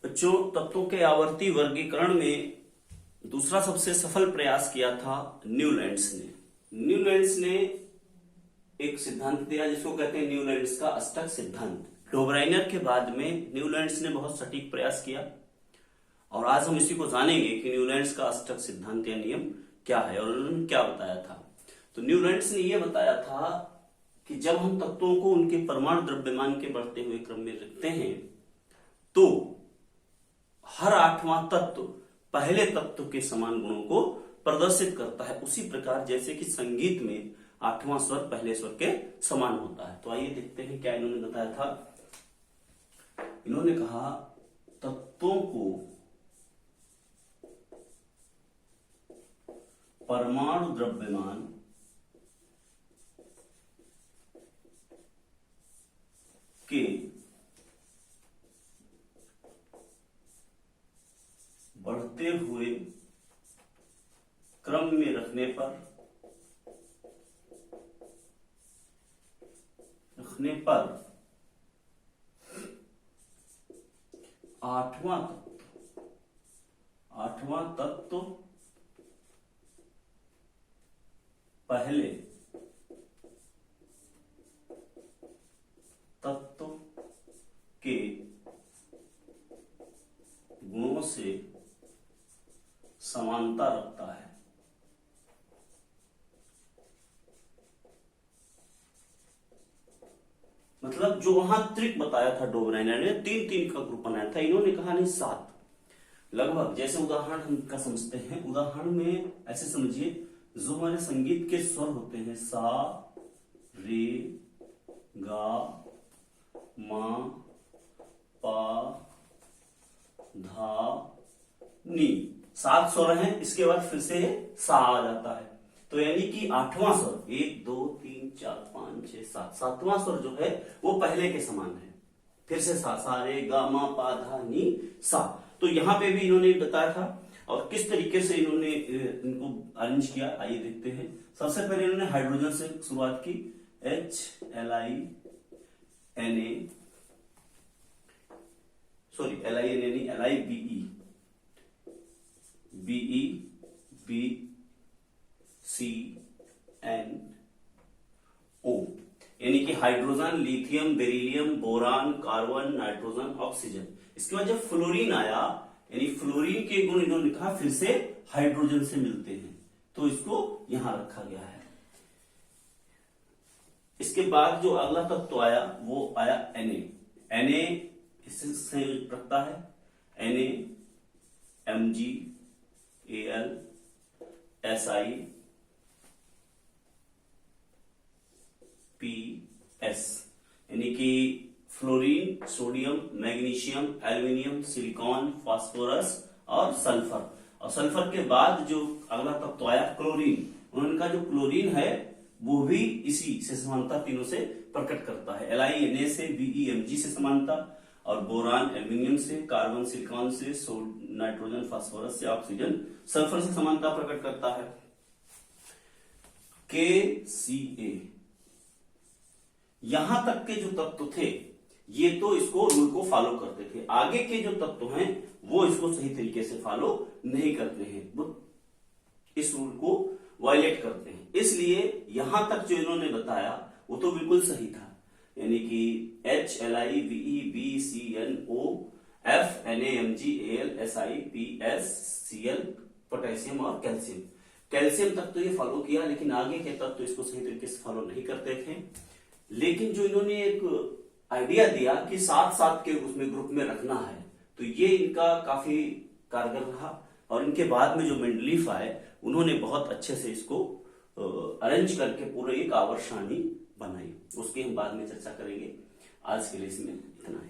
बच्चों, तत्वों के आवर्ती वर्गीकरण में दूसरा सबसे सफल प्रयास किया था न्यूलैंड्स ने। न्यूलैंड्स ने एक सिद्धांत दिया जिसको कहते हैं न्यूलैंड्स का अष्टक सिद्धांत। डोब्राइनर के बाद में न्यूलैंड्स ने बहुत सटीक प्रयास किया और आज हम इसी को जानेंगे कि न्यूलैंड्स का अष्टक सिद्धांत या नियम क्या है और उन्होंने क्या बताया था। तो न्यूलैंड्स ने यह बताया था कि जब हम तत्वों को उनके परमाणु द्रव्यमान के बढ़ते हुए क्रम में रखते हैं तो हर आठवां तत्व पहले तत्व के समान गुणों को प्रदर्शित करता है, उसी प्रकार जैसे कि संगीत में आठवां स्वर पहले स्वर के समान होता है। तो आइए देखते हैं क्या इन्होंने बताया था। इन्होंने कहा तत्वों को परमाणु द्रव्यमान के बढ़ते हुए क्रम में रखने पर आठवां तत्व पहले तत्व के गुणों से समानता रखता है। मतलब जो वहां ट्रिक बताया था डोब्राइनर ने, तीन तीन का ग्रुप बनाया था, इन्होंने कहा नहीं 7 लगभग। जैसे उदाहरण हम का समझते हैं, उदाहरण में ऐसे समझिए, जो हमारे संगीत के स्वर होते हैं सा रे गा मा पा धा नी, 7 स्वर हैं। इसके बाद फिर से सा आ जाता है, तो यानी कि आठवां स्वर 1 2 3 4 5 6 7, सातवां स्वर जो है वो पहले के समान है। फिर से सा रे गा मा पा धा नी सा। तो यहां पे भी इन्होंने बताया था और किस तरीके से इन्होंने इनको अरेंज किया, आइए देखते हैं। सबसे पहले इन्होंने हाइड्रोजन से शुरुआत की, LiNA यानी कि hydrogen, lithium, beryllium, boron, carbon, nitrogen, oxygen. इसके बाद जब फ्लोरीन आया, यानी फ्लोरीन के गुण इन्होंने कहा फिर से हाइड्रोजन से मिलते हैं, तो इसको यहां रखा गया है। इसके बाद जो अगला तत्व आया वो आया Na इससे संयुक्त रखता है, Na Mg Al Si PS, यानी कि fluorine, sodium, magnesium, aluminium, silicon, phosphorus और सल्फर। और सल्फर के बाद जो अगला तत्व आया क्लोरीन, उन्होंने कहा जो क्लोरीन है वो भी इसी से समानता तीनों से प्रकट करता है। LiNA से, BeMg से समानता, और बोरान एल्यूमिनियम से, कार्बन सिलिकॉन से, नाइट्रोजन फास्फोरस से, ऑक्सीजन सल्फर से समानता प्रकट करता है। KCa, यहां तक के जो तत्व थे ये तो इसको रूल को फॉलो करते थे, आगे के जो तत्व हैं वो इसको सही तरीके से फॉलो नहीं करते हैं, वो इस रूल को वायलेट करते हैं। इसलिए यहां तक जो इन्होंने बताया वो तो बिल्कुल सही था, यानी कि HLiVeBCnO F NaMgAl SiPsCl potassium और कैल्शियम। कैल्शियम तक तो ये फॉलो किया, लेकिन आगे के तत्व इसको सही तरीके से फॉलो नहीं करते थे। लेकिन जो इन्होंने एक आइडिया दिया कि 7-7 के उसमें ग्रुप में रखना है, तो ये इनका काफी कारगर रहा। और इनके बाद में जो मेंडलीफ आए, उन्होंने बहुत अच्छे से इसको अरेंज करके पूरे एक आवर्त सारणी बनाई, उसकी हम बाद में चर्चा करेंगे। आज के लिए इसमें इतना ही।